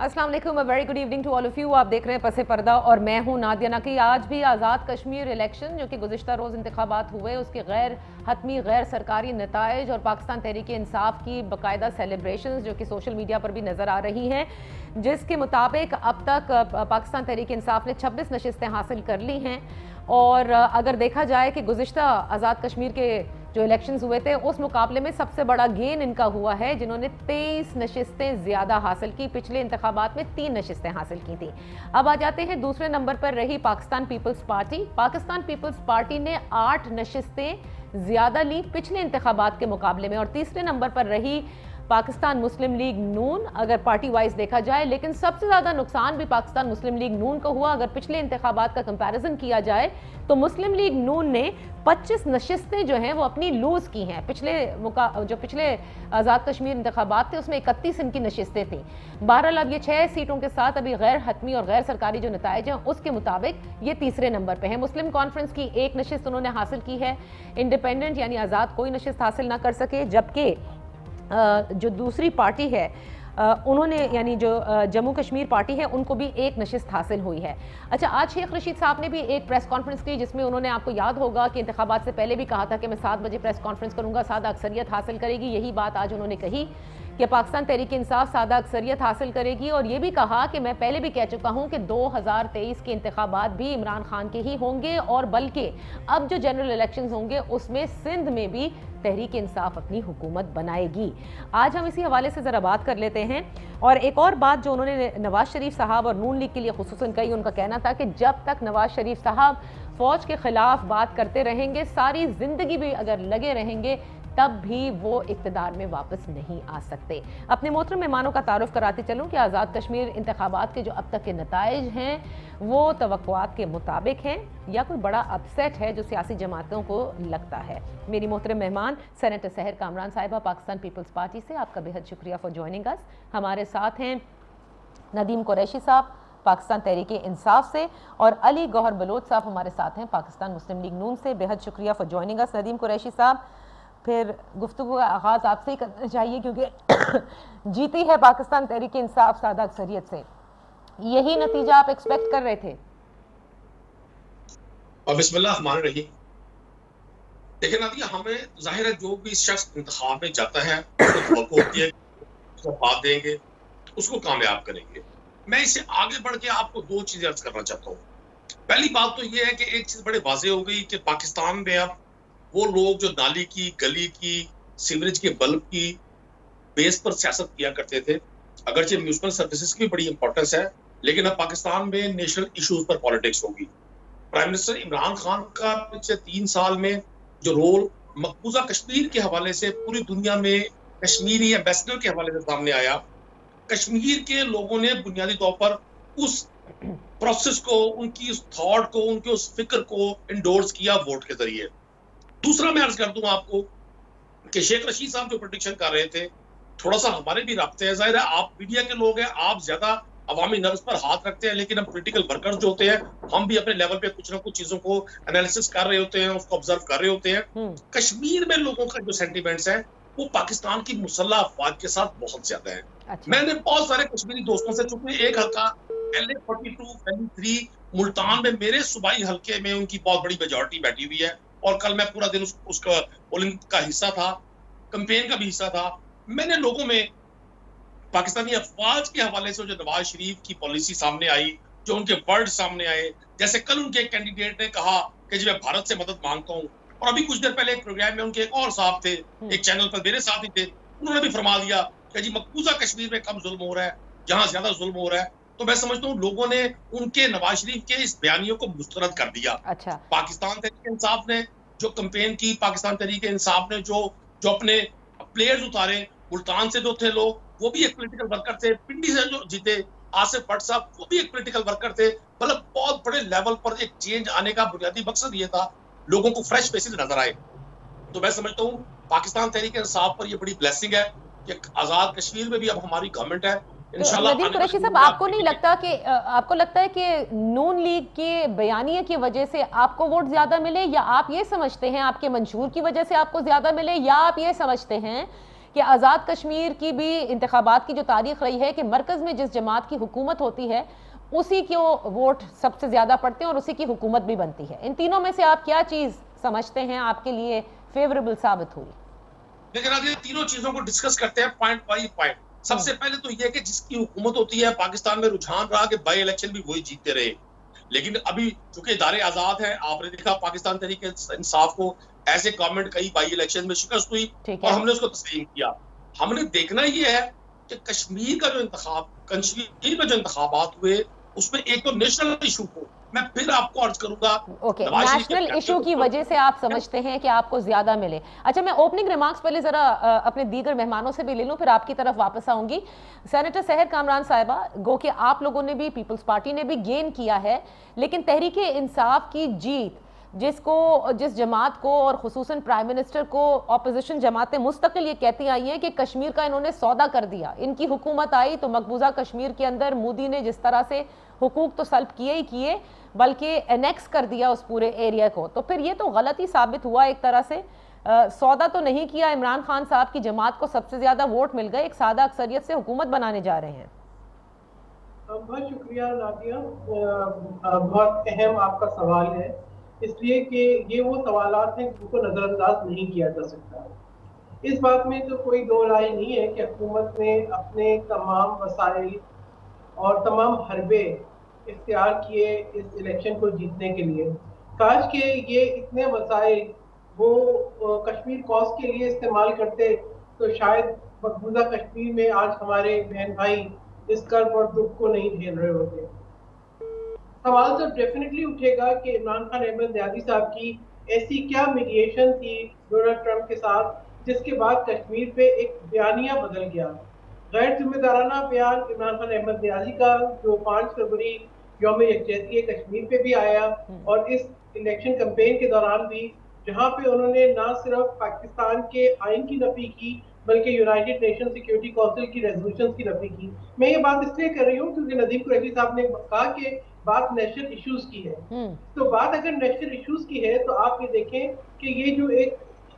अस्सलाम वालेकुम, very good evening to all of you. आप देख रहे हैं पसे पर्दा और मैं हूं नादिया नकी। आज भी आज़ाद कश्मीर इलेक्शन जो कि गुज़िश्ता रोज़ इंतखाबात हुए उसके गैर हतमी गैर सरकारी नताइज और पाकिस्तान तहरीक इंसाफ की बाकायदा सेलिब्रेशंस जो कि सोशल मीडिया पर भी नज़र आ रही हैं, जिसके मुताबिक अब तक पाकिस्तान तहरीक इंसाफ ने 26 नशिस्तें हासिल कर ली हैं। और अगर देखा जाए कि गुज़िश्ता आज़ाद कश्मीर के जो इलेक्शंस हुए थे उस मुकाबले में सबसे बड़ा गेन इनका हुआ है, जिन्होंने 23 नशिस्तें ज़्यादा हासिल की। पिछले इंतखाबात में 3 नशिस्तें हासिल की थी। अब आ जाते हैं दूसरे नंबर पर रही पाकिस्तान पीपल्स पार्टी। पाकिस्तान पीपल्स पार्टी ने 8 नशिस्तें ज़्यादा ली पिछले इंतखाबात के मुकाबले में। और तीसरे नंबर पर रही पाकिस्तान मुस्लिम लीग नून, अगर पार्टी वाइज देखा जाए। लेकिन सबसे ज़्यादा नुकसान भी पाकिस्तान मुस्लिम लीग नून को हुआ। अगर पिछले इंतखाबात का कंपैरिजन किया जाए तो मुस्लिम लीग नून ने 25 नशिस्तें जो हैं वो अपनी लूज़ की हैं। पिछले आज़ाद कश्मीर इंतखाबात थे उसमें 31 इनकी नशिस्तें थी। बहरहाल अब ये 6 सीटों के साथ अभी गैर हतमी और गैर सरकारी जो नताइज हैं उसके मुताबिक ये तीसरे नंबर पे है। मुस्लिम कॉन्फ्रेंस की 1 नशिस्त उन्होंने हासिल की है। इंडिपेंडेंट यानी आज़ाद कोई नशिस्त हासिल ना कर सके, जबकि जो दूसरी पार्टी है उन्होंने यानी जो जम्मू कश्मीर पार्टी है उनको भी 1 नशिस्त हासिल हुई है। अच्छा, आज शेख रशीद साहब ने भी एक प्रेस कॉन्फ्रेंस की जिसमें उन्होंने, आपको याद होगा कि इंतखाबात से पहले भी कहा था कि मैं 7 बजे प्रेस कॉन्फ्रेंस करूंगा, सादा अक्सरियत हासिल करेगी। यही बात आज उन्होंने कही कि पाकिस्तान तहरीक इंसाफ सादा अक्सरियत हासिल करेगी। और ये भी कहा कि मैं पहले भी कह चुका हूँ कि 2023 के इंतखाबात भी इमरान खान के ही होंगे, और बल्कि अब जो जनरल इलेक्शंस होंगे उसमें सिंध में भी तहरीक इंसाफ अपनी हुकूमत बनाएगी। आज हम इसी हवाले से ज़रा बात कर लेते हैं। और एक और बात जो उन्होंने नवाज शरीफ साहब और नून लीग के लिए खुसूसन कही, उनका कहना था कि जब तक नवाज शरीफ साहब फ़ौज के ख़िलाफ़ बात करते रहेंगे, सारी ज़िंदगी भी अगर लगे रहेंगे, तब भी वो इक़्तिदार में वापस नहीं आ सकते। अपने मोहतरम मेहमानों का तारुफ कराते चलूँ कि आज़ाद कश्मीर इंतखाबात के जो अब तक के नताइज हैं वो तवक्कुआत के मुताबिक हैं या कोई बड़ा अपसेट है जो सियासी जमातों को लगता है। मेरी मोहतरम मेहमान सेनेटर सहर कामरान साहिबा पाकिस्तान पीपल्स पार्टी से, आपका बेहद शुक्रिया फॉर ज्वाइनिंग अस। हमारे साथ हैं नदीम कुरैशी साहब पाकिस्तान तहरीक इंसाफ से, और अली गौहर बलोच साहब हमारे साथ हैं पाकिस्तान मुस्लिम लीग नून से। बेहद शुक्रिया for joining us. Nadeem Qureshi साहब, फिर गुफ्तगू का आगाज़ आपसे ही करना चाहिए क्योंकि जीती है पाकिस्तान तहरीक इंसाफ सादा अक्सरियत से। यही नतीजा आप एक्सपेक्ट कर रहे थे? बिस्मिल्लाह रहमान रहीम। देखिए नादिया, हमें जाहिर है जो भी शख्स इंतखाब में जाता है उसको होती है उसको बात देंगे, उसको कामयाब करेंगे। मैं इससे आगे बढ़ के आपको 2 चीजें अर्ज करना चाहता हूँ। पहली बात तो ये है कि एक चीज बड़े वाजे हो गई कि पाकिस्तान में अब वो लोग जो नाली की, गली की, सीवरेज के बल्ब की बेस पर सियासत किया करते थे, अगरचे म्यूनिसिपल सर्विसेज की बड़ी इंपॉर्टेंस है, लेकिन अब पाकिस्तान में नेशनल इश्यूज पर पॉलिटिक्स होगी। प्राइम मिनिस्टर इमरान खान का पिछले 3 साल में जो रोल मकबूजा कश्मीर के हवाले से पूरी दुनिया में कश्मीरी एम्बेसडर के हवाले से सामने आया, कश्मीर के लोगों ने बुनियादी तौर पर उस प्रोसेस को, उनकी उस थॉट को, उनके उस फिक्र को इंडोर्स किया वोट के जरिए। दूसरा मैं अर्ज कर दूं आपको कि शेख रशीद साहब जो प्रेडिक्शन कर रहे थे, थोड़ा सा हमारे भी राब्ते हैं। जाहिर है आप मीडिया के लोग हैं, आप ज्यादा अवामी नर्व्स पर हाथ रखते हैं, लेकिन हम पॉलिटिकल वर्कर्स जो होते हैं, हम भी अपने लेवल पे कुछ ना कुछ चीजों को एनालिसिस कर रहे होते हैं, उसको ऑब्जर्व कर रहे होते हैं। कश्मीर में लोगों का जो सेंटिमेंट्स है वो पाकिस्तान की मुसल्लह अफवाज के साथ बहुत ज्यादा है। अच्छा। मैंने बहुत सारे कश्मीरी दोस्तों से, चूंकि एक हल्का LA42 वैली 3 मुल्तान में मेरे सूबाई हल्के में उनकी बहुत बड़ी मेजॉरिटी बैठी हुई है, और कल मैं पूरा दिन उसका पोलिंग का हिस्सा था, कैंपेन का भी हिस्सा था। मैंने लोगों में पाकिस्तानी अफवाज के हवाले से जो नवाज शरीफ की पॉलिसी सामने आई, जो उनके वर्ड सामने आए, जैसे कल उनके कैंडिडेट ने कहा कि जी मैं भारत से मदद मांगता हूँ, और अभी कुछ देर पहले एक प्रोग्राम में उनके एक और साहब थे, एक चैनल पर मेरे साथ ही थे, उन्होंने भी फरमा दिया कि जी मकबूजा कश्मीर में कम जुल्म हो रहा है, यहाँ ज्यादा जुल्म हो रहा है। तो मैं समझता हूँ लोगों ने उनके नवाज शरीफ के इस बयानियों को मुस्तरद कर दिया। अच्छा। पाकिस्तान तहरीक इंसाफ ने जो कैंपेन की, पाकिस्तान तहरीक इंसाफ ने जो अपने प्लेयर्स उतारे, मुल्तान से जो थे लोग वो भी एक पॉलिटिकल वर्कर थे, पिंडी से जो जीते आसिफ भट्ट साहब वो भी एक पॉलिटिकल वर्कर थे। मतलब बहुत बड़े लेवल पर एक चेंज आने का बुनियादी मकसद ये था लोगों को फ्रेश फेसेस नजर आए। तो मैं समझता हूँ पाकिस्तान तहरीक इंसाफ पर ये बड़ी ब्लेसिंग है कि आजाद कश्मीर में भी अब हमारी गवर्नमेंट है। तो नदीम कुरैशी साहब, आपको नहीं लगता कि आपको लगता है कि नून लीग के बयानिए की वजह से आपको वोट ज्यादा मिले, या आप ये समझते हैं आपके मंशूर की वजह से आपको ज्यादा मिले, या आप ये समझते हैं کہ آزاد کشمیر کی بھی انتخابات کی جو تاریخ رہی ہے کہ مرکز میں جس جماعت کی حکومت ہوتی ہے اسی کو ووٹ سب سے زیادہ پڑتے ہیں اور اسی کی حکومت بھی بنتی ہے. ان تینوں میں سے آپ کیا چیز سمجھتے ہیں آپ کے لیے فیوریبل ثابت ہوئی؟ لیکن اب یہ تینوں چیزوں کو ڈسکس کرتے ہیں پوائنٹ بائی پوائنٹ. سب سے پہلے تو یہ کہ جس کی حکومت ہوتی ہے پاکستان میں رجحان رہا کہ بائی الیکشن بھی وہی جیتتے رہے. لیکن ابھی چونکہ ادارے آزاد ہیں, آپ نے دیکھا پاکستان تحریک انصاف کو ایسے گورنمنٹ کئی بائی الیکشن میں شکست ہوئی اور ہم نے اس کو تسلیم کیا. ہم نے دیکھنا یہ ہے کہ کشمیر کا جو انتخابات ہوئے اس میں ایک تو نیشنل ایشو کو میں پھر آپ کو عرض کروں گا اوکے, نیشنل ایشو کی وجہ سے آپ سمجھتے ہیں کہ آپ کو زیادہ ملے. اچھا, میں اوپننگ ریمارکس پہلے ذرا اپنے دیگر مہمانوں سے بھی لے لوں, پھر آپ کی طرف واپس آؤں گی. سینیٹر سحر کامران صاحبہ, گو کہ آپ لوگوں نے بھی, پیپلز پارٹی نے بھی گین کیا ہے, لیکن تحریک انصاف کی جیت جس جماعت کو اور خصوصاً پرائم منسٹر کو اپوزیشن جماعتیں مستقل یہ کہتی آئی ہیں کہ کشمیر کا انہوں نے سودا کر دیا. ان کی حکومت آئی تو مقبوضہ کشمیر کے اندر مودی نے جس طرح سے حقوق تو سلب کیے ہی کیے بلکہ انیکس کر دیا اس پورے ایریا کو, تو پھر یہ تو غلط ہی ثابت ہوا ایک طرح سے. سودا تو نہیں کیا, عمران خان صاحب کی جماعت کو سب سے زیادہ ووٹ مل گئے, ایک سادہ اکثریت سے حکومت بنانے جا رہے ہیں. بہت شکریہ نادیہ, بہت اہم آپ کا سوال ہے, اس لیے کہ یہ وہ سوالات ہیں جن کو نظر انداز نہیں کیا جا سکتا. اس بات میں تو کوئی دو رائے نہیں ہے کہ حکومت نے اپنے تمام وسائل اور تمام حربے اختیار کیے اس الیکشن کو جیتنے کے لیے. کاش کہ یہ اتنے وسائل وہ کشمیر کوز کے لیے استعمال کرتے تو شاید مقبوضہ کشمیر میں آج ہمارے بہن بھائی اس کرب اور دکھ کو نہیں جھیل رہے ہوتے. سوال تو ڈیفینیٹلی اٹھے گا کہ عمران خان احمد نیازی صاحب کی ایسی کیا میڈیشن تھی ڈونلڈ ٹرمپ کے ساتھ جس کے بعد کشمیر پہ ایک بیانیہ بدل گیا. غیر ذمہ دارانہ بیان عمران خان احمد نیازی کا جو 5 فروری یوم یکجہتی کشمیر پہ بھی آیا, اور اس الیکشن کمپین کے دوران بھی, جہاں پہ انہوں نے نہ صرف پاکستان کے آئین کی نفی کی بلکہ یونائٹڈ نیشن سیکیورٹی کونسل کی ریزولوشنز کی نفی کی. میں یہ بات اس لیے کر رہی ہوں کیونکہ ندیم قریشی صاحب نے کہا کہ بات نیشنل ایشوز کی ہے, تو بات اگر نیشنل ایشوز کی ہے تو آپ یہ دیکھیں کہ یہ جو ایک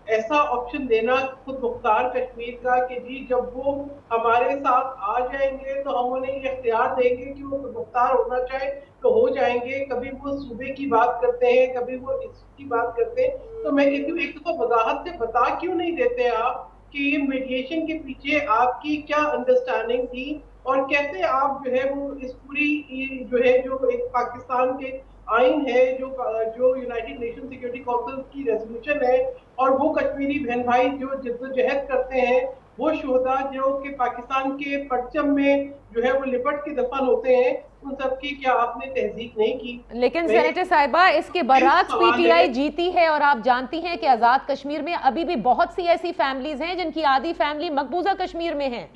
ایسا آپشن دینا خود مختار کشمیر کا کہ جی جب وہ ہمارے ساتھ آ جائیں گے تو ہم انہیں یہ اختیار دیں گے کہ وہ خود مختار ہونا چاہے تو ہو جائیں گے. کبھی وہ صوبے کی بات کرتے ہیں, کبھی وہ اس کی بات کرتے ہیں, تو میں کہتی ہوں ایک تو وضاحت سے بتا کیوں نہیں دیتے آپ کہ یہ میڈیشن کے پیچھے آپ کی کیا انڈرسٹینڈنگ تھی اور کیسے آپ جو ہے وہ اس پوری جو ہے جو ایک پاکستان کے آئین ہے, جو یونائٹڈ نیشن سیکیورٹی کونسل کی ریزولوشن ہے, اور وہ کشمیری بہن بھائی جو جدوجہد کرتے ہیں, وہ شہداء جو کہ پاکستان کے پرچم میں جو ہے وہ لپٹ کے دفن ہوتے ہیں, ان سب کی کیا آپ نے تہذیب نہیں کی؟ لیکن سینیٹر صاحبہ اس کے برعکس پی ٹی آئی جیتی ہے, اور آپ جانتی ہیں کہ آزاد کشمیر میں ابھی بھی بہت سی ایسی فیملیز ہیں جن کی آدھی فیملی مقبوضہ کشمیر میں ہیں,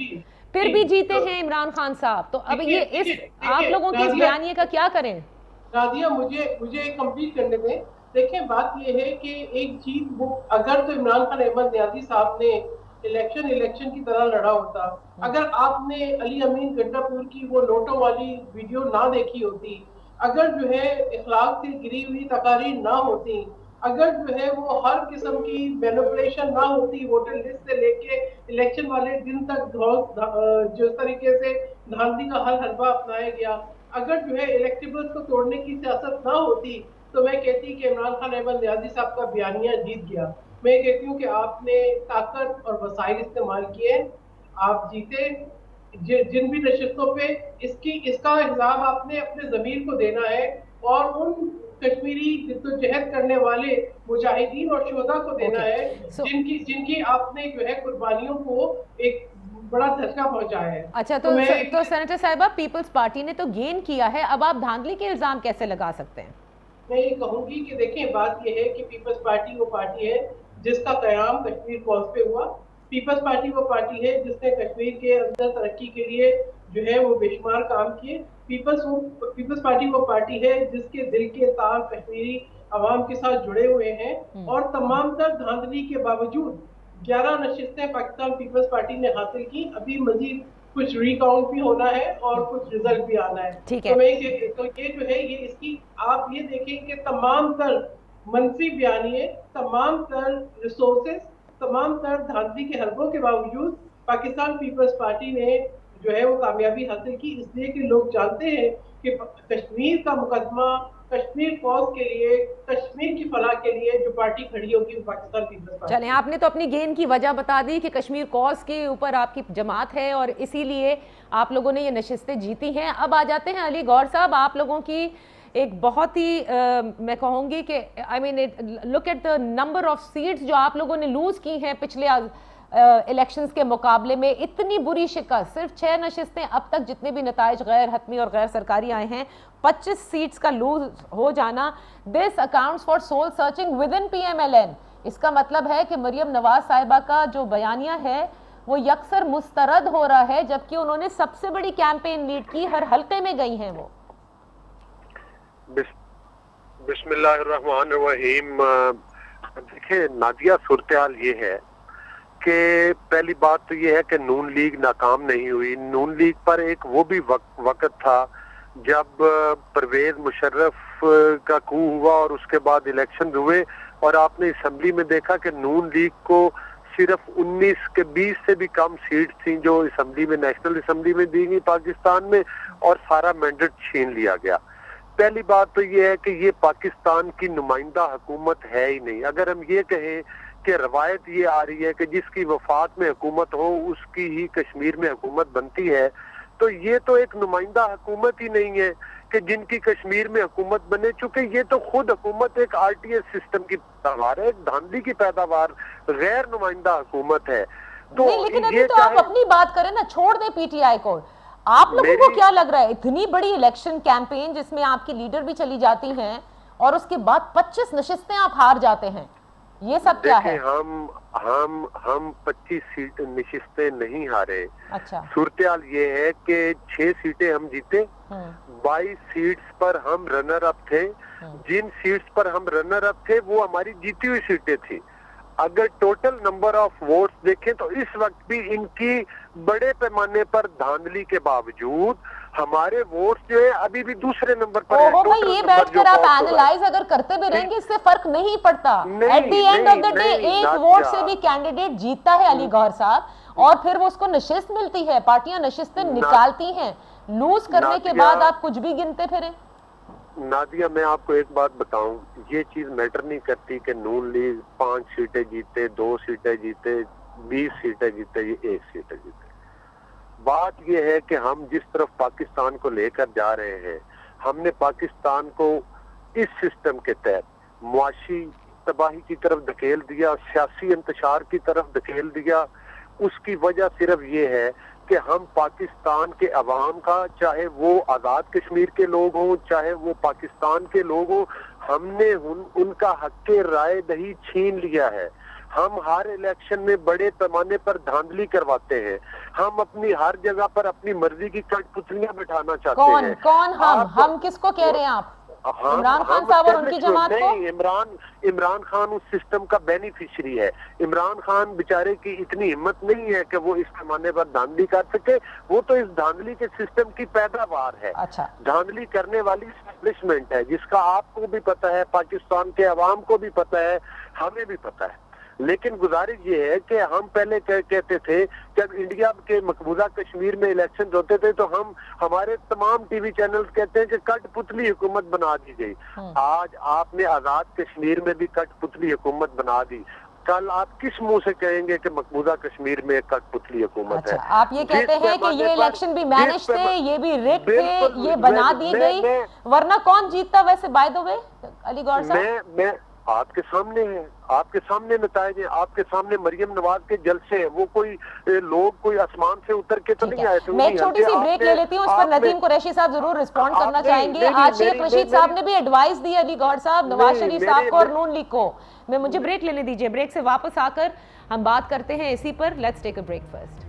پھر بھی جیتے ہیں عمران خان صاحب. تو اب یہ اس آپ لوگوں کی اس بیانیے کا کیا کریں؟ نادیہ مجھے کمپلیٹ کرنے دیں. دیکھیں بات یہ ہے کہ ایک چیز وہ اگر تو عمران خان احمد نیازی صاحب نے الیکشن کی طرح لڑا ہوتا, اگر آپ نے علی امین گڈا پور کی وہ نوٹوں والی ویڈیو نہ دیکھی ہوتی, اگر جو ہے اخلاق سے گری ہوئی تقاریر نہ ہوتی, اگر جو ہے وہ ہر قسم کی مینوپولیشن نہ ہوتی ووٹر لسٹ سے لے کے الیکشن والے دن تک جس طریقے سے دھاندلی کا ہر حربہ اپنایا گیا, اگر جو ہے الیکٹیبلز کو توڑنے کی سیاست نہ ہوتی, تو میں کہتی کہ عمران خان احمد نیازی صاحب کا بیانیہ جیت گیا. میں کہتی ہوں کہ آپ نے طاقت اور وسائل استعمال کیے, آپ جیتے. جن بھی نشستوں پہ اس کا حساب آپ نے اپنے ضمیر کو دینا ہے, اور ان کشمیری جدوجہد کرنے والے مجاہدین اور شہداء کو دینا ہے جن کی آپ نے جو ہے قربانیوں کو ایک بڑا دھچکا پہنچایا ہے. اچھا, تو سینیٹر صاحبہ پیپلز پارٹی نے تو گین کیا ہے, اب آپ دھاندلی کے الزام کیسے لگا سکتے ہیں؟ میں یہ کہوں گی کہ دیکھیں بات یہ ہے کہ پیپلز پارٹی وہ پارٹی ہے جس کا قیام کشمیر کوز پہ ہوا. پیپلز پارٹی وہ پارٹی ہے جس نے کشمیر کے اندر ترقی کے لیے جو ہے وہ بے شمار کام کیے. پیپلز پارٹی وہ پارٹی ہے جس کے دل کے تار کشمیری عوام کے ساتھ جڑے ہوئے ہیں, اور تمام تر دھاندلی کے باوجود 11 نشستیں پاکستان پیپلز پارٹی نے حاصل کی. ابھی مزید کچھ ریکاؤنٹ بھی ہونا ہے اور کچھ رزلٹ بھی آنا ہے. تو یہ جو ہے یہ اس کی آپ یہ دیکھیں کہ تمام تر منفی بیانیے, تمام تر ریسورسز, तमाम तर धांधली के हरबों के बावजूद पाकिस्तान पीपल्स पार्टी ने जो है वो कामयाबी हासिल की, इसलिए कि लोग जानते हैं कि कश्मीर का मुकदमा, कश्मीर कॉज के लिए, कश्मीर की फलाह के लिए जो पार्टी खड़ी होगी वो पाकिस्तान पीपल्स पार्टी। चलें, आपने तो अपनी गेंद की वजह बता दी कि कश्मीर कॉज के ऊपर आपकी जमात है और इसीलिए आप लोगों ने ये नशिस्तें जीती हैं। अब आ जाते हैं अली गौहर साहब, आप लोगों की एक बहुत ही मैं कहूँगी कि I mean look at the number of seats जो आप लोगों ने लूज़ की हैं पिछले इलेक्शंस के मुकाबले में। इतनी बुरी शिकस्त, सिर्फ 6 नशिस्तें अब तक, जितने भी नताइज गैर हतमी और गैर सरकारी आए हैं, 25 सीट्स का लूज हो जाना, this accounts for soul searching within इन PMLN। इसका मतलब है कि मरियम नवाज साहिबा का जो बयानिया है वो यकसर मुस्तरद हो रहा है, जबकि उन्होंने सबसे बड़ी कैंपेन लीड की, हर हल्के में गई हैं वो। बिस्मिल्लाहिर्रहमानिर्रहीम। देखिए नादिया, सूरत-ए-हाल ये है कि पहली बात तो ये है कि नून लीग नाकाम नहीं हुई। नून लीग पर एक वो भी वक्त था जब परवेज मुशर्रफ का कू हुआ और उसके बाद इलेक्शन हुए और आपने असेंबली में देखा कि नून लीग को सिर्फ 19 के 20 से भी कम सीट थी जो असेंबली में, नेशनल असेंबली में दी गई पाकिस्तान में, और सारा मैंडेट छीन लिया गया। पहली बात तो ये है कि ये पाकिस्तान की नुमाइंदा हुकूमत है ही नहीं। अगर हम ये कहें कि रवायत ये आ रही है कि जिसकी वफात में हुकूमत हो उसकी ही कश्मीर में हुकूमत बनती है, तो ये तो एक नुमाइंदा हुकूमत ही नहीं है कि जिनकी कश्मीर में हुकूमत बने, चूंकि ये तो खुद हुकूमत एक RTS सिस्टम की पैदावार है, एक धांधली की पैदावार, गैर नुमाइंदा हुकूमत है। तो नहीं, लेकिन अभी तो आप अपनी बात करें ना, छोड़ दें PTI को। आप लोगों को क्या लग रहा है, इतनी बड़ी इलेक्शन कैंपेन जिसमें आपकी लीडर भी चली जाती हैं और उसके बाद 25 नशिस्तें आप हार जाते हैं, ये सब क्या है? हम 25 सीट नशिस्तें नहीं हारे। अच्छा, सूरत-ए-हाल ये है कि 6 सीटें हम जीते, 22 सीट्स पर हम रनर अप थे। जिन सीट्स पर हम रनर अप थे वो हमारी जीती हुई सीटें थी। अगर टोटल नंबर ऑफ वोट्स देखें तो इस वक्त भी इनकी बड़े पैमाने पर धांधली के बावजूद हमारे वोट्स जो है अभी भी दूसरे नंबर पर है। भाई ये बैठकर आप एनालाइज अगर करते भी रहेंगे इससे फर्क नहीं पड़ता। At the end of the day एक वोट से भी कैंडिडेट जीतता है अली गौहर साहब, और फिर वो उसको नशिस्त मिलती है, पार्टियां नशिस्तें निकालती हैं। लूज करने के बाद आप कुछ भी गिनते फिरें। नादिया, मैं आपको एक बात बताऊं, ये चीज मैटर नहीं करती कि नून लीग 5 सीटें जीते, 2 सीटें जीते, 20 सीटें जीते, ये 1 सीटें जीते। बात ये है कि हम जिस तरफ पाकिस्तान को लेकर जा रहे हैं, हमने पाकिस्तान को इस सिस्टम के तहत मुआशी तबाही की तरफ धकेल दिया, सियासी इंतशार की तरफ धकेल दिया। उसकी वजह सिर्फ ये है कि हम पाकिस्तान के अवाम का, चाहे वो आज़ाद कश्मीर के लोग हों, चाहे वो पाकिस्तान के लोग हों, हमने उनका हक राय दही छीन लिया है। हम हर इलेक्शन में बड़े पैमाने पर धांधली करवाते हैं। हम अपनी हर जगह पर अपनी मर्जी की कठपुतलियां बिठाना चाहते हैं। कौन हम किसको कह रहे हैं आप? इमरान खान साहब और उनकी जमात को? नहीं, इमरान खान उस सिस्टम का बेनिफिशियरी है। इमरान खान बेचारे की इतनी हिम्मत नहीं है कि वो इस पैमाने पर धांधली कर सके। वो तो इस धांधली के सिस्टम की पैदावार है। अच्छा, धांधली करने वाली एस्टेब्लिशमेंट है, जिसका आपको भी पता है, पाकिस्तान के अवाम को भी पता है, हमें भी पता है। लेकिन गुजारिश ये है कि हम पहले कहते थे, जब इंडिया के मकबूजा कश्मीर में इलेक्शन होते थे तो हम, हमारे तमाम टीवी चैनल्स कहते हैं कि कठपुतली हुकूमत बना दी गई। आज आपने आजाद कश्मीर में भी कठपुतली हुकूमत बना दी। कल आप किस मुंह से कहेंगे कि मकबूजा कश्मीर में कठपुतली हुकूमत है? आप ये कहते हैं कि ये इलेक्शन भी मैनेज थे, ये भी रिग थे, ये बना दी गई, वरना कौन जीतता वैसे? By the way Ali Gohar साहब, मैं आपके सामने है, आपके सामने नताइज हैं, आपके सामने मरियम नवाज के जलसे हैं। वो कोई लोग कोई आसमान से उतर के तो नहीं आए थे। मैं एक छोटी सी ब्रेक ले लेती हूँ, उस पर नदीम कुरैशी साहब जरूर रिस्पॉन्ड करना चाहेंगे। आज शेख रशीद साहब ने भी एडवाइस दी अली गौहर साहब, नवाज शरीफ साहब को और नून लीग को। मुझे ब्रेक लेने दीजिए, ब्रेक से वापस आकर हम बात करते हैं इसी पर। Let's take a break first.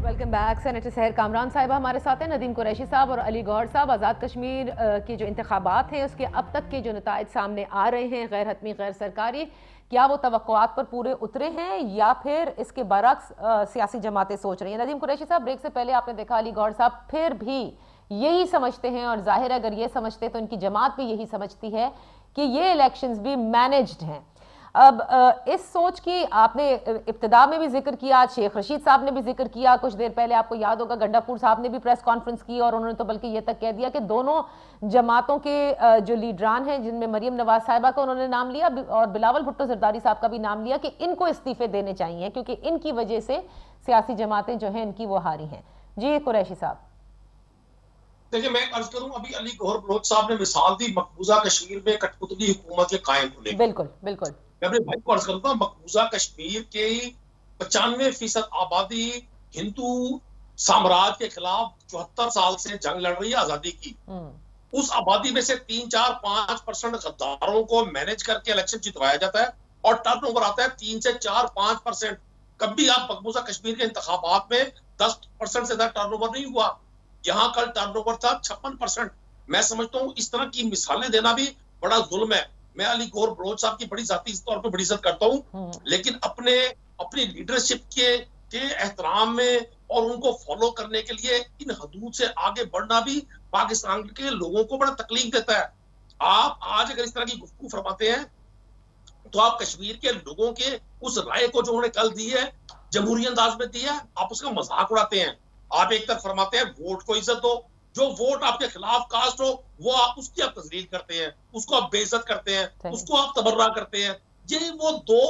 Welcome back. Senator Sehar Kamran صاحبہ ہمارے ساتھ ہیں، ندیم قریشی صاحب اور علی گوہر صاحب۔ آزاد کشمیر کے جو انتخابات ہیں اس کے اب تک کے جو نتائج سامنے آ رہے ہیں غیر حتمی غیر سرکاری، کیا وہ توقعات پر پورے اترے ہیں یا پھر اس کے برعکس سیاسی جماعتیں سوچ رہی ہیں؟ ندیم قریشی صاحب، بریک سے پہلے آپ نے دیکھا علی گوہر صاحب پھر بھی یہی سمجھتے ہیں، اور ظاہر ہے اگر یہ سمجھتے تو ان کی جماعت بھی یہی سمجھتی ہے کہ یہ الیکشنز بھی مینجڈ ہیں۔ اب اس سوچ کی آپ نے ابتدا میں بھی ذکر کیا، شیخ رشید صاحب نے بھی ذکر کیا، کچھ دیر پہلے آپ کو یاد ہوگا گنڈا پور صاحب نے بھی پریس کانفرنس کی اور انہوں نے تو بلکہ یہ تک کہہ دیا کہ دونوں جماعتوں کے جو لیڈران ہیں، جن میں مریم نواز صاحبہ کا انہوں نے نام لیا اور بلاول بھٹو زرداری صاحب کا بھی نام لیا، کہ ان کو استعفے دینے چاہیے کیونکہ ان کی وجہ سے سیاسی جماعتیں جو ہیں ان کی وہ ہاری ہیں۔ جی قریشی صاحب۔ دیکھیں، میں عرض کروں، ابھی علی گوہر بلوچ صاحب نے مثال دی مقبوضہ کشمیر میں کٹ پتلی حکومت کے قائم ہونے کی۔ بالکل بالکل، میں اپنے بھائی کو عرض کرتا ہوں، مقبوضہ کشمیر کے 95% آبادی ہندو سامراج کے خلاف 74 سال سے جنگ لڑ رہی ہے آزادی کی۔ اس آبادی میں سے 3-4-5% غداروں کو مینج کر کے الیکشن جتوایا جاتا ہے اور ٹرن اوور آتا ہے 3 سے 4-5%۔ کبھی آپ مقبوضہ کشمیر کے انتخابات میں 10% سے زیادہ ٹرن اوور نہیں ہوا، یہاں کل ٹرن اوور تھا 56%۔ میں سمجھتا ہوں اس طرح کی مثالیں دینا بھی بڑا ظلم ہے۔ میں علی گوہر بلوچ صاحب کی بڑی ذاتی طور پہ بڑی عزت کرتا ہوں، لیکن اپنی لیڈرشپ کے احترام میں اور ان کو فالو کرنے کے لیے ان حدود سے آگے بڑھنا بھی پاکستان کے لوگوں کو بڑا تکلیف دیتا ہے۔ آپ آج اگر اس طرح کی گفتگو فرماتے ہیں تو آپ کشمیر کے لوگوں کے اس رائے کو جو انہوں نے کل دی ہے، جمہوری انداز میں دی ہے، آپ اس کا مذاق اڑاتے ہیں۔ آپ ایک طرف فرماتے ہیں ووٹ کو عزت دو، جو ووٹ آپ کے خلاف کاسٹ ہو وہ آپ اس کی آپ تذلیل کرتے ہیں، اس کو آپ بے عزت کرتے ہیں، اس کو آپ تبرہ کرتے ہیں۔ یہ وہ دو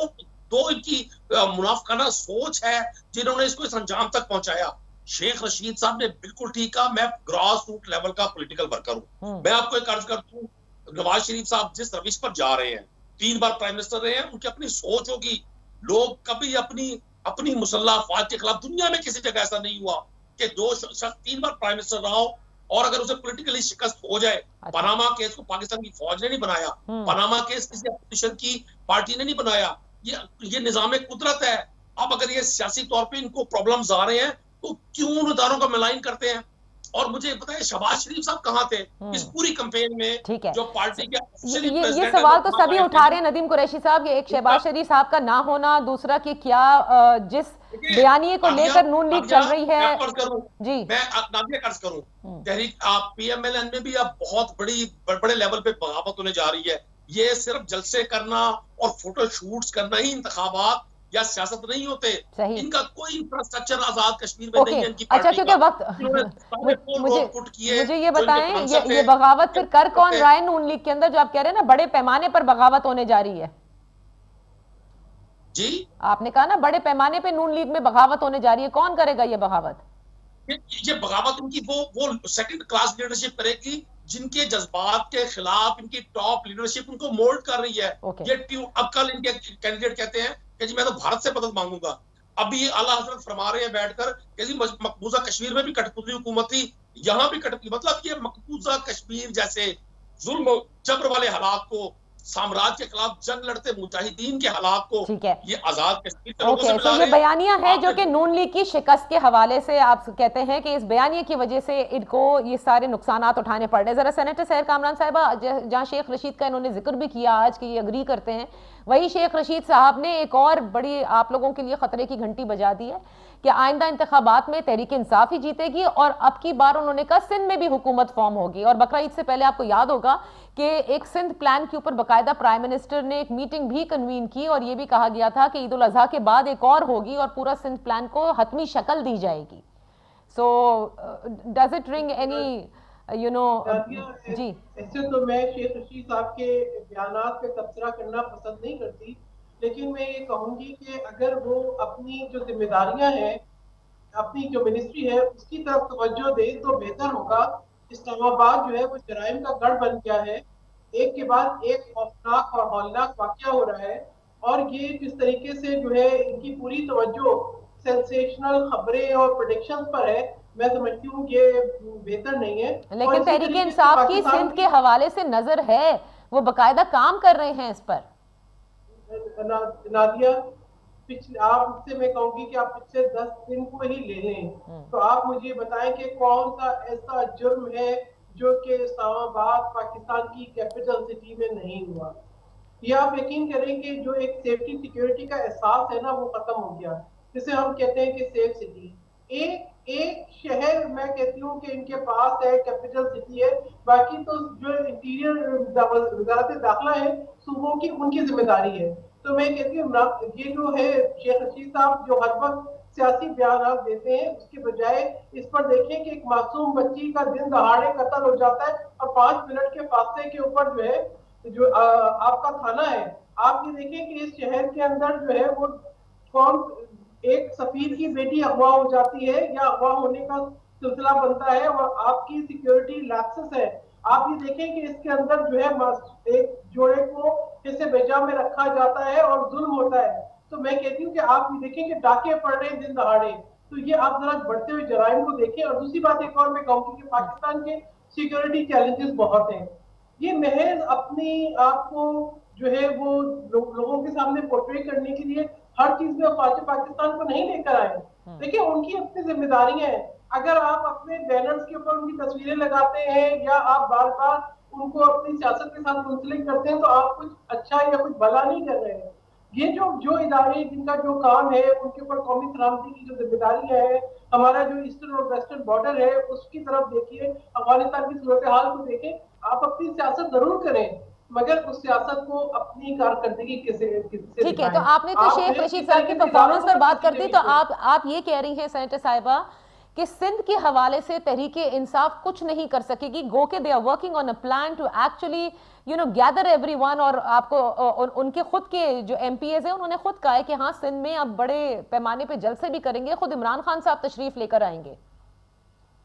ان کی منافقانہ سوچ ہے جنہوں نے اس کو اس انجام تک پہنچایا۔ شیخ رشید صاحب نے بالکل ٹھیک کہا، میں گراس روٹ لیول کا پولیٹیکل ورکر ہوں۔ میں آپ کو ایک عرض کرتا ہوں، نواز شریف صاحب جس روش پر جا رہے ہیں، 3 بار پرائم منسٹر رہے ہیں، ان کی اپنی سوچ ہوگی۔ لوگ کبھی اپنی مسلح افواج کے خلاف دنیا میں کسی جگہ ایسا نہیں ہوا کہ جو شخص 3 بار پرائم منسٹر رہا ہو اور اگر اسے پولیٹیکلی شکست ہو جائے۔ پاناما کیس کو پاکستان کی فوج نے نہیں بنایا، پاناما کیس کسی اپوزیشن کی پارٹی نے نہیں بنایا، یہ نظام قدرت ہے۔ اب اگر یہ سیاسی طور پہ ان کو پرابلمز آ رہے ہیں تو کیوں ان اداروں کا ملائن کرتے ہیں؟ اور مجھے پتا ہے شہباز شریف صاحب کہاں تھے اس پوری کمپین میں؟ جو پارٹی کے یہ سوال تو سبھی اٹھا رہے ہیں ندیم قریشی صاحب، ایک شہباز شریف صاحب کا نہ ہونا، دوسرا کہ کیا جس بیانیے کو لے کر نون لیگ چل رہی ہے۔ جی میں نادیہ عرض کروں، تحریک پی ایم ایل این میں بھی اب بہت بڑے لیول پہ بغاوت ہونے جا رہی ہے۔ یہ صرف جلسے کرنا اور فوٹو شوٹس کرنا ہی انتخابات یا سیاست نہیں ہوتے، ان کا کوئی انفراسٹرکچر آزاد کشمیر میں نہیں ہے۔ ان کی اچھا، کیونکہ وقت مجھے یہ بتائیں، یہ بغاوت پھر کر کون رہا ہے نون لیگ کے اندر، جو آپ کہہ رہے ہیں نا بڑے پیمانے پر بغاوت ہونے جا رہی ہے؟ جی آپ نے کہا نا بڑے پیمانے پہ نون لیگ میں بغاوت ہونے جا رہی ہے، کون کرے گا یہ بغاوت؟ یہ بغاوت ان کی وہ سیکنڈ کلاس لیڈرشپ کرے گی جن کے جذبات کے خلاف ان کی ٹاپ لیڈرشپ ان کو مولڈ کر رہی ہے۔ اب کل ان کے کینڈیڈیٹ کہتے ہیں کہ جی میں تو بھارت سے مدد مانگوں گا۔ ابھی اعلیٰ حضرت فرما رہے ہیں بیٹھ کر کہ جی مقبوضہ کشمیر میں بھی کٹ پتلی حکومت تھی، یہاں بھی کٹ پتلی، مطلب یہ مقبوضہ کشمیر جیسے ظلم جبر والے حالات کو، سامراج کے خلاف جنگ لڑتے مجاہدین کے حالات کو، یہ آزاد کشمیر کے لوگوں سے ملا رہے ہیں۔ یہ بیانیہ ہے جو کہ نون لیگ کی شکست کے حوالے سے آپ کہتے ہیں کہ اس بیانیے کی وجہ سے ان کو یہ سارے نقصانات اٹھانے پڑ رہے ہیں۔ ذرا سینیٹر سحر کامران صاحبہ، جہاں شیخ رشید کا انہوں نے ذکر بھی کیا آج کہ یہ اگری کرتے ہیں، وہی شیخ رشید صاحب نے ایک اور بڑی آپ لوگوں کے لیے خطرے کی گھنٹی بجا دی ہے کہ آئندہ انتخابات میں تحریک انصاف ہی جیتے گی، اور اب کی بار انہوں نے کہا سندھ میں بھی حکومت فارم ہوگی۔ اور بقرعید سے پہلے آپ کو یاد ہوگا کہ ایک سندھ پلان کے اوپر باقاعدہ پرائم منسٹر نے ایک میٹنگ بھی کنوین کی اور یہ بھی کہا گیا تھا کہ عید الاضحیٰ کے بعد ایک اور ہوگی اور پورا سندھ پلان کو حتمی شکل دی جائے گی۔ سو ڈز اٹ رنگ اینی جی؟ ایسے تو میں شیخ رشید صاحب کے بیانات پہ تبصرہ کرنا پسند نہیں کرتی، لیکن میں یہ کہوں گی کہ اگر وہ اپنی جو ذمہ داریاں ہیں، اپنی جو منسٹری ہے اس کی طرف توجہ دے تو بہتر ہوگا۔ اسلام آباد جو ہے وہ جرائم کا گڑھ بن گیا ہے، ایک کے بعد ایک خوفناک اور ہولناک واقعہ ہو رہا ہے، اور یہ جس طریقے سے جو ہے ان کی پوری توجہ سینسیشنل خبریں اور پریڈکشنز پر ہے، میں سمجھتی ہوں کہ بہتر نہیں ہے۔ لیکن تحریک انصاف کی سندھ کے حوالے سے نظر ہے، وہ باقاعدہ کام کر رہے ہیں اس پر۔ نادیہ، पिछले आपसे मैं कहूंगी कि आप पिछले 10 दिन को ही ले लें, तो आप मुझे बताएं कि कौन सा ऐसा जुर्म है जो कि इस्लामाबाद पाकिस्तान की कैपिटल सिटी में नहीं हुआ। ये आप यकीन करें कि जो एक सेफ्टी सिक्योरिटी का एहसास है ना, वो खत्म हो गया, जिसे हम कहते हैं कि सेफ सिटी। एक शहर मैं कहती हूँ कि इनके पास है, कैपिटल सिटी है, बाकी तो जो इंटीरियर वजारत दाखिला है सूबों की, उनकी जिम्मेदारी है। तो मैं कहती हूँ ये जो है शेख रशीद साहब जो हर वक्त सियासी बयान देते हैं, उसके बजाय इस पर देखें कि एक मासूम बच्ची का दिन दहाड़े कत्ल हो जाता है और 5 मिनट के फासले के ऊपर जो है जो आपका थाना है, आप ये देखें कि इस शहर के अंदर जो है वो कौन एक सफीर की बेटी अगवा हो जाती है या अगवा होने का सिलसिला बनता है और आपकी सिक्योरिटी लैप्सेस है। आप ये देखें कि इसके अंदर जो है एक जोड़े को हिस्से बेजा में रखा जाता है और जुल्म होता है। तो मैं कहती हूँ कि आप ये देखें कि डाके पड़ रहे हैं दिन दहाड़े, तो ये आप जरा बढ़ते हुए जराइम को देखें। और दूसरी बात एक और मैं कहूँगी कि पाकिस्तान के सिक्योरिटी चैलेंजेस बहुत हैं। ये महज अपनी आपको जो है वो लोगों के सामने पोर्ट्रे करने के लिए हर चीज में अफवाज पाकिस्तान को नहीं लेकर आए। देखिए उनकी अपनी जिम्मेदारियां हैं। अगर आप अपने बैनर्स के ऊपर उनकी तस्वीरें लगाते हैं या आप बार बार उनको अपनी सियासत के साथ मुंसलिक करते हैं, तो आप कुछ अच्छा या कुछ भला नहीं कर रहे हैं। ये जो इदारे जिनका जो काम है, उनके ऊपर कौमी सलामती की जो जिम्मेदारियां है, हमारा जो ईस्टर्न और वेस्टर्न बॉर्डर है उसकी तरफ देखिए, अफगानिस्तान की सूरत हाल को देखें। आप अपनी सियासत जरूर करें, मगर उस सियासत को अपनी कारकर्दगी किसे ठीक है। तो आपने तो शेख रशीद साहब की परफॉर्मेंस पर बात कर दी, तो आप ये कह रही हैं सेनेटर साहिबा कि सिंध के हवाले से तहरीके इंसाफ कुछ नहीं कर सकेगी, गो के they are working on a plan to actually gather everyone. और आपको उनके खुद के जो एमपीएज हैं उन्होंने खुद कहा है कि हाँ सिंध में अब बड़े पैमाने पे जलसे भी करेंगे, खुद इमरान खान साहब तशरीफ लेकर आएंगे।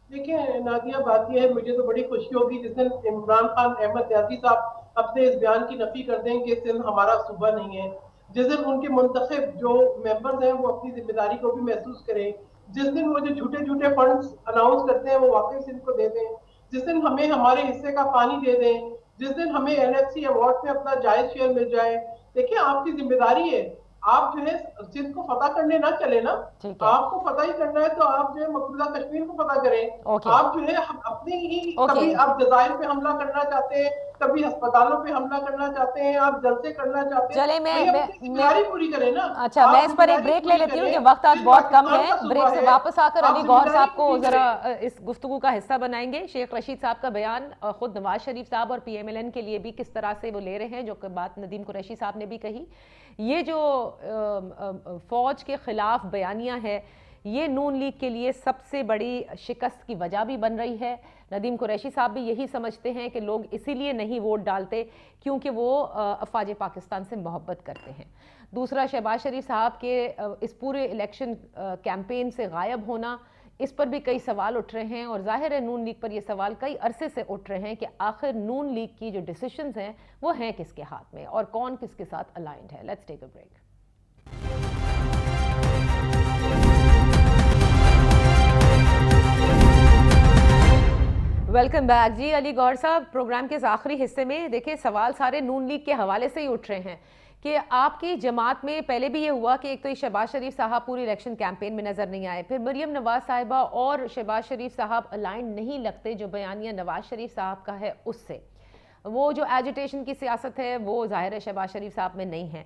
देखिए नादिया, बात यह है, मुझे तो बड़ी खुशी होगी जिस दिन इमरान खान अहमद त्यागी साहब अपने इस बयान की नफी कर दें कि सिंध हमारा सूबा नहीं है। जिस दिन उनके मुंतखब जो मेंबर्स हैं वो अपनी जिम्मेदारी को भी महसूस करें, जिस दिन वो जो झूठे झूठे फंड्स अनाउंस करते हैं वो वाकई सिंध को दे दें, जिस दिन हमें हमारे हिस्से का पानी दे दें, जिस दिन हमें एनएफसी अवार्ड में अपना जायज शेयर मिल जाए। देखिए आपकी जिम्मेदारी है, आप जो है सिंध को फतह करने ना चले ना, आपको फतह ही करना है तो आप जो है मकबूजा कश्मीर को फतह करें। आप जो है अपनी ही कभी आप जजायर पे हमला करना चाहते हैं, कभी अस्पतालों पे हमला करना चाहते हैं, आप जलसे करना चाहते हैं, चले मैं पूरी करें ना। अच्छा, मैं इस पर एक ब्रेक ले लेती हूँ कि वक्त आज बहुत कम है। ब्रेक से वापस आकर अली गौहर साहब को जरा इस गुफ्तगू का हिस्सा बनाएंगे। शेख रशीद साहब का बयान खुद नवाज शरीफ साहब और पीएमएलएन के लिए भी किस तरह से वो ले रहे हैं, जो बात नदीम कुरैशी साहब ने भी कही। ये जो फौज के खिलाफ बयानियां है, ये नून लीग के लिए सबसे बड़ी शिकस्त की वजह भी बन रही है। नदीम कुरैशी साहब भी यही समझते हैं कि लोग इसीलिए नहीं वोट डालते क्योंकि वो अफवाज पाकिस्तान से मोहब्बत करते हैं। दूसरा, शहबाज शरीफ साहब के इस पूरे इलेक्शन कैंपेन से गायब होना, इस पर भी कई सवाल उठ रहे हैं और जाहिर है नून लीग पर ये सवाल कई अरसे से उठ रहे हैं कि आखिर नून लीग की जो डिसीजंस हैं वो हैं किसके हाथ में और कौन किसके साथ अलाइंड है। Let's take a break. Welcome back जी। अली गौहर साहब, प्रोग्राम के आखिरी हिस्से में देखिए सवाल सारे नून लीग के हवाले से ही उठ रहे हैं कि आपकी जमात में पहले भी ये हुआ कि एक तो शहबाज शरीफ साहब पूरी इलेक्शन कैंपेन में नज़र नहीं आए, फिर मरियम नवाज साहिबा और शहबाज शरीफ साहब अलाइन नहीं लगते, जो बयानिया नवाज शरीफ साहब का है उससे। वो जो एजिटेशन की सियासत है वो ज़ाहिर है शहबाज शरीफ साहब में नहीं है।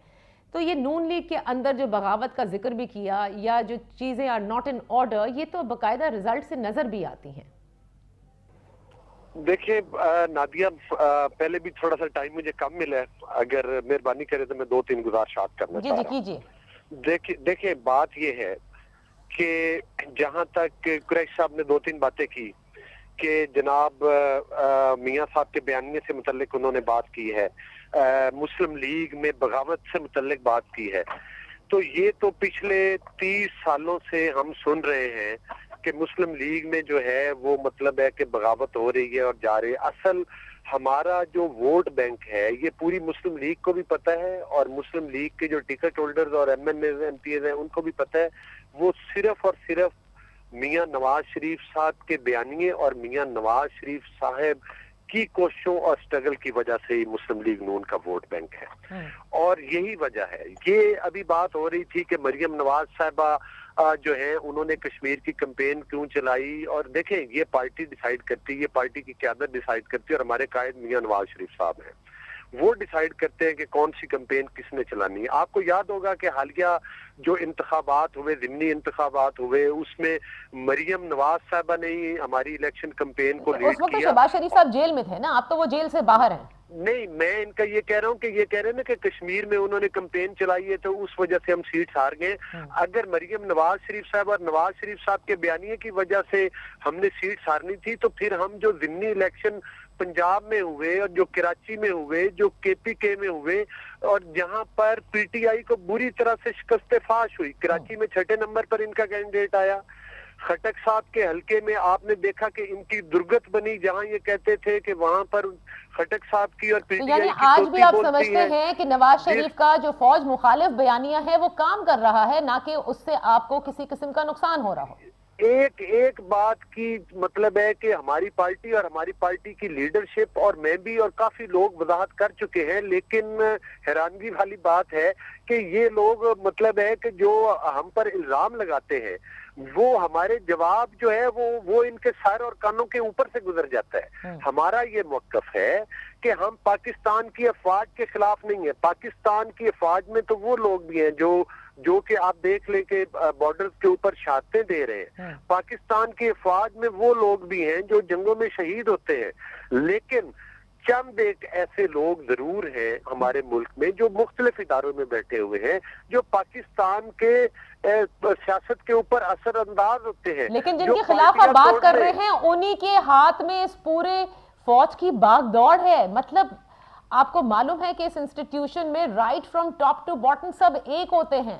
तो ये नून लीग के अंदर जो बगावत का जिक्र भी किया या जो चीज़ें आर नॉट इन ऑर्डर, ये तो बाकायदा रिजल्ट से नज़र भी आती हैं। देखिए नादिया, पहले भी थोड़ा सा टाइम मुझे कम मिला है, अगर मेहरबानी करे तो मैं 2-3 गुजारिशात करना चाह रहा हूं। देखिए बात ये है कि जहां तक कुरैशी साहब ने 2-3 बातें की कि जनाब मियां साहब के बयानिए से मुतल्लिक उन्होंने बात की है, मुस्लिम लीग में बगावत से मुतल्लिक बात की है, तो ये तो पिछले 30 सालों से हम सुन रहे हैं कि मुस्लिम लीग में जो है वो मतलब है कि बगावत हो रही है और जा रही है। असल हमारा जो वोट बैंक है ये पूरी मुस्लिम लीग को भी पता है और मुस्लिम लीग के जो टिकट होल्डर्स और एमपीएज हैं उनको भी पता है। वो सिर्फ और सिर्फ मियां नवाज शरीफ साहब के बयानिए और मियां नवाज शरीफ साहब کی کوششوں اور سٹرگل کی وجہ سے ہی مسلم لیگ نون کا ووٹ بینک ہے، اور یہی وجہ ہے۔ یہ ابھی بات ہو رہی تھی کہ مریم نواز صاحبہ جو ہے انہوں نے کشمیر کی کمپین کیوں چلائی، اور دیکھیں یہ پارٹی ڈیسائیڈ کرتی ہے، یہ پارٹی کی قیادت ڈیسائیڈ کرتی ہے، اور ہمارے قائد میاں نواز شریف صاحب ہیں، وہ ڈیسائیڈ کرتے ہیں کہ کون سی کمپین کس نے چلانی ہے۔ آپ کو یاد ہوگا کہ حالیہ جو انتخابات ہوئے، ضمنی انتخابات ہوئے، اس میں مریم نواز صاحبہ نے ہی ہماری الیکشن کمپین کو لیڈ اس وقت تو کیا۔ شہباز شریف صاحب جیل میں تھے نا، اب تو وہ جیل سے باہر ہیں۔ نہیں، میں ان کا یہ کہہ رہا ہوں کہ یہ کہہ رہے ہیں نا کہ کشمیر میں انہوں نے کمپین چلائی ہے تو اس وجہ سے ہم سیٹس ہار گئے۔ اگر مریم نواز شریف صاحب اور نواز شریف صاحب کے بیانیے کی وجہ سے ہم نے سیٹس ہارنی تھی، تو پھر ہم جو ضمنی الیکشن پنجاب میں ہوئے اور جو کراچی میں ہوئے، جو کے پی کے میں ہوئے، اور جہاں پر پی ٹی آئی کو بری طرح سے شکست فاش ہوئی، کراچی میں 6 نمبر پر ان کا کینڈیڈیٹ آیا، خٹک صاحب کے حلقے میں آپ نے دیکھا کہ ان کی درگت بنی، جہاں یہ کہتے تھے کہ وہاں پر خٹک صاحب کی اور پی ٹی آئی یعنی کی آج بھی آپ بولتی سمجھتے ہے۔ ہیں کہ نواز شریف کا جو فوج مخالف بیانیہ ہے وہ کام کر رہا ہے، نہ کہ اس سے آپ کو کسی قسم کا نقصان ہو رہا ہو؟ ایک بات کی مطلب ہے کہ ہماری پارٹی اور ہماری پارٹی کی لیڈرشپ اور میں بھی اور کافی لوگ وضاحت کر چکے ہیں، لیکن حیرانگی والی بات ہے کہ یہ لوگ مطلب ہے کہ جو ہم پر الزام لگاتے ہیں وہ ہمارے جواب جو ہے وہ ان کے سر اور کانوں کے اوپر سے گزر جاتا ہے۔ ہمارا یہ موقف ہے کہ ہم پاکستان کی افواج کے خلاف نہیں ہیں، پاکستان کی افواج میں تو وہ لوگ بھی ہیں جو کہ آپ دیکھ لیں کہ بارڈرز کے اوپر شہادتیں دے رہے ہیں، پاکستان کی افواج میں وہ لوگ بھی ہیں جو جنگوں میں شہید ہوتے ہیں، لیکن چند ایک ایسے لوگ ضرور ہیں ہمارے ملک میں جو مختلف اداروں میں بیٹھے ہوئے ہیں، جو پاکستان کے سیاست کے اوپر اثر انداز ہوتے ہیں، لیکن جن کے خلاف آپ بات کر رہے ہیں انہی کے ہاتھ میں اس پورے فوج کی باغ دوڑ ہے۔ مطلب آپ کو معلوم ہے کہ اس انسٹیٹیوشن میں right from top to bottom سب ایک ہوتے ہیں،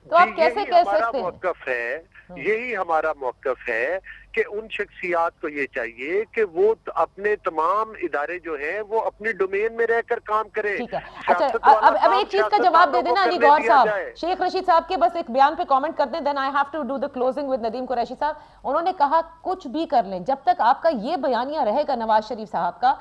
تو آپ کیسے کہہ سکتے ہیں؟ یہی ہمارا موقف ہے کہ ان شخصیات کو یہ چاہیے کہ وہ اپنے تمام ادارے جو ہیں وہ اپنی ڈومین میں رہ کر کام کریں۔ ٹھیک ہے، اچھا اب ایک چیز کا جواب دے دینا علی گور صاحب، شیخ رشید صاحب کے بس ایک بیان پہ کامنٹ کر دیں، then I have to do the closing with Nadeem Qureshi صاحب۔ انہوں نے کہا کچھ بھی کر لیں، جب تک آپ کا یہ بیانیہ رہے گا نواز شریف صاحب کا،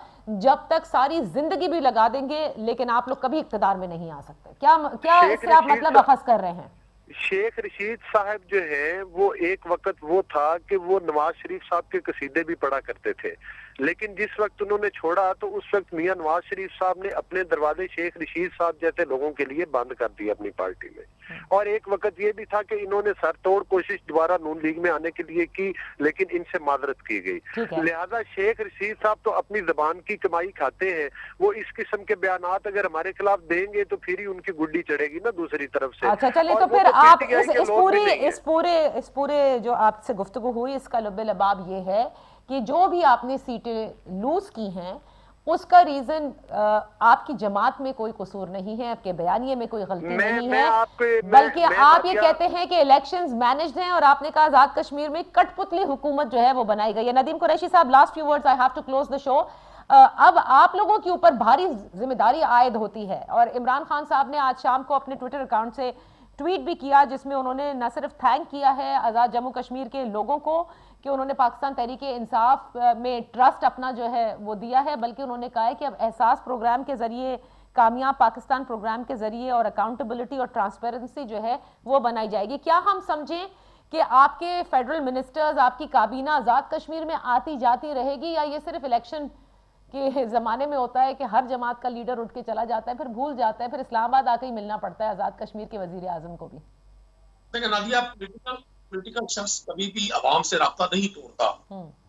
جب تک ساری زندگی بھی لگا دیں گے لیکن آپ لوگ کبھی اقتدار میں نہیں آ سکتے۔ کیا اس سے آپ مطلب اخذ کر رہے ہیں؟ شیخ رشید صاحب جو ہیں وہ ایک وقت وہ تھا کہ وہ نواز شریف صاحب کے قصیدے بھی پڑھا کرتے تھے، لیکن جس وقت انہوں نے چھوڑا تو اس وقت میاں نواز شریف صاحب نے اپنے دروازے شیخ رشید صاحب جیسے لوگوں کے لیے بند کر دیے اپنی پارٹی میں، اور ایک وقت یہ بھی تھا کہ انہوں نے سر توڑ کوشش دوبارہ نون لیگ میں آنے کے لیے کی، لیکن ان سے معذرت کی گئی۔ لہذا شیخ رشید صاحب تو اپنی زبان کی کمائی کھاتے ہیں، وہ اس قسم کے بیانات اگر ہمارے خلاف دیں گے تو پھر ہی ان کی گڈی چڑھے گی نا دوسری طرف سے۔ اچھا چلیں، تو پھر آپ اس پورے جو آپ سے گفتگو ہوئی اس کا لب لباب یہ ہے کہ جو بھی آپ نے سیٹیں لوز کی ہیں اس کا ریزن آپ کی جماعت میں کوئی قصور نہیں ہے، آپ کے بیانیے میں کوئی غلطی نہیں ہے، بلکہ آپ یہ کہتے ہیں کہ الیکشنز مینجڈ ہیں، اور آپ نے کہا آزاد کشمیر میں کٹ پتلی حکومت جو ہے وہ بنائی گئی ہے۔ ندیم قریشی صاحب، last few words, I have to close the show۔ اب آپ لوگوں کے اوپر بھاری ذمہ داری عائد ہوتی ہے، اور عمران خان صاحب نے آج شام کو اپنے ٹویٹر اکاؤنٹ سے ٹویٹ بھی کیا جس میں انہوں نے نہ صرف تھینک کیا ہے آزاد جموں کشمیر کے لوگوں کو کہ انہوں نے پاکستان تحریک انصاف میں ٹرسٹ اپنا جو ہے وہ دیا ہے، بلکہ انہوں نے کہا ہے کہ اب احساس پروگرام کے ذریعے، کامیاب پاکستان پروگرام کے ذریعے اور اکاؤنٹیبلٹی اور ٹرانسپیرنسی جو ہے وہ بنائی جائے گی۔ کیا ہم سمجھیں کہ آپ کے فیڈرل منسٹرز، آپ کی کابینہ آزاد کشمیر میں آتی جاتی رہے گی، یا یہ صرف الیکشن کے زمانے میں ہوتا ہے کہ ہر جماعت کا لیڈر اٹھ کے چلا جاتا ہے، پھر بھول جاتا ہے، پھر اسلام آباد آ کے ہی ملنا پڑتا ہے آزاد کشمیر کے وزیر اعظم کو بھی؟ دیکھیں نادیہ، پولیٹیکل شخص کبھی بھی عوام سے رابطہ نہیں توڑتا،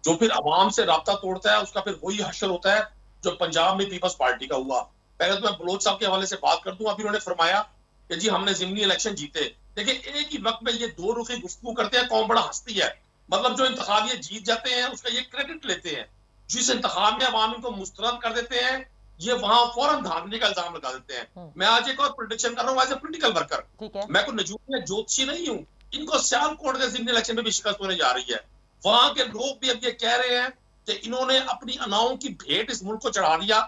جو پھر عوام سے رابطہ توڑتا ہے اس کا پھر وہی حشر ہوتا ہے جو پنجاب میں پیپلز پارٹی کا ہوا۔ پہلے تو میں بلوچ صاحب کے حوالے سے بات کر دوں، ابھی انہوں نے فرمایا کہ جی ہم نے ضمنی الیکشن جیتے۔ دیکھیں ایک ہی وقت میں یہ دو رخی گفتگو کرتے ہیں، کون بڑا ہستی ہے، مطلب جو انتخاب یہ جیت جاتے ہیں اس کا یہ کریڈٹ لیتے ہیں، جس انتخاب میں عوام ان کو مسترد کر دیتے ہیں یہ وہاں فوراً دھاندلی کا الزام لگا دیتے ہیں۔ میں آج ایک اور پریڈکشن کر رہا ہوں ایز اے پولیٹیکل ورکر، میں کوئی نجوم یا جوتشی نہیں ہوں، ان کو سیال کوٹ کے ضمنی الیکشن میں بھی شکست ہونے جا رہی ہے۔ وہاں کے لوگ بھی اب یہ کہہ رہے ہیں کہ انہوں نے اپنی اناؤں کی بھیٹ اس ملک کو چڑھا دیا،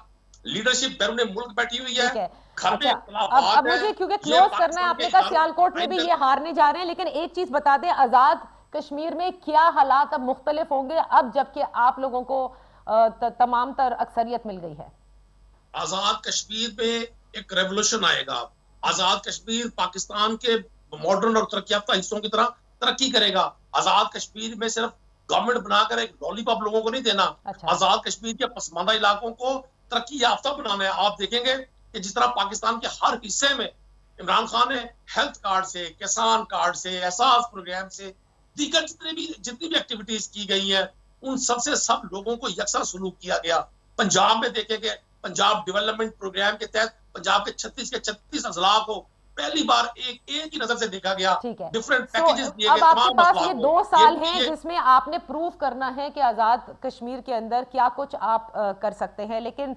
لیڈرشپ بیرون ملک بیٹھی ہوئی ہے، اب مجھے کیونکہ کلوز کرنا ہے، آپ نے کہا سیال کوٹ میں بھی یہ ہارنے جا رہے ہیں، لیکن ایک چیز بتا دیں، آزاد کشمیر میں کیا حالات اب مختلف ہوں گے اب جبکہ آپ لوگوں کو तमाम तर अक्सरियत मिल गई है? आजाद कश्मीर में एक रेवोल्यूशन आएगा। आजाद कश्मीर पाकिस्तान के मॉडर्न और तरक्की याफ्ता हिस्सों की तरह तरक्की करेगा। आजाद कश्मीर में सिर्फ गवर्नमेंट बनाकर एक लॉलीपॉप लोगों को नहीं देना, अच्छा। आजाद कश्मीर के पसमानदा इलाकों को तरक्की याफ्ता बनाना है। आप देखेंगे कि जिस तरह पाकिस्तान के हर हिस्से में इमरान खान ने हेल्थ कार्ड से, किसान कार्ड से, एहसास प्रोग्राम से, दीगर जितनी भी एक्टिविटीज की गई हैं, उन सबसे सब लोगों को यकसा सलूक किया गया। पंजाब में देखेंगे, पंजाब डेवलपमेंट प्रोग्राम के तहत पंजाब के 36 अजला को पहली बार एक ही नजर से देखा गया। ठीक है। डिफरेंट पैकेजेस दिए अब गए आपके तमाम पास अजला ये को। 2 साल ये- हैं ये- जिसमें आपने प्रूव करना है कि आज़ाद कश्मीर के अंदर क्या कुछ आप कर सकते हैं, लेकिन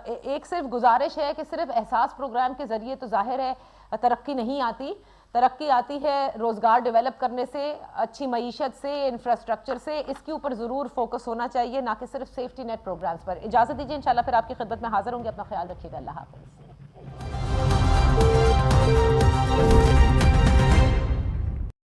एक सिर्फ गुजारिश है कि सिर्फ एहसास प्रोग्राम के जरिए तो जाहिर है तरक्की नहीं आती। तरक्की आती है रोज़गार डेवलप करने से, अच्छी मईशत से, इंफ्रास्ट्रक्चर से। इसके ऊपर ज़रूर फोकस होना चाहिए, ना कि सिर्फ सेफ्टी नेट प्रोग्राम्स पर। इजाज़त दीजिए, इंशाल्लाह फिर आपकी खिदमत में हाजिर होंगे। अपना ख्याल रखिएगा। अल्लाह हाफ़िज़।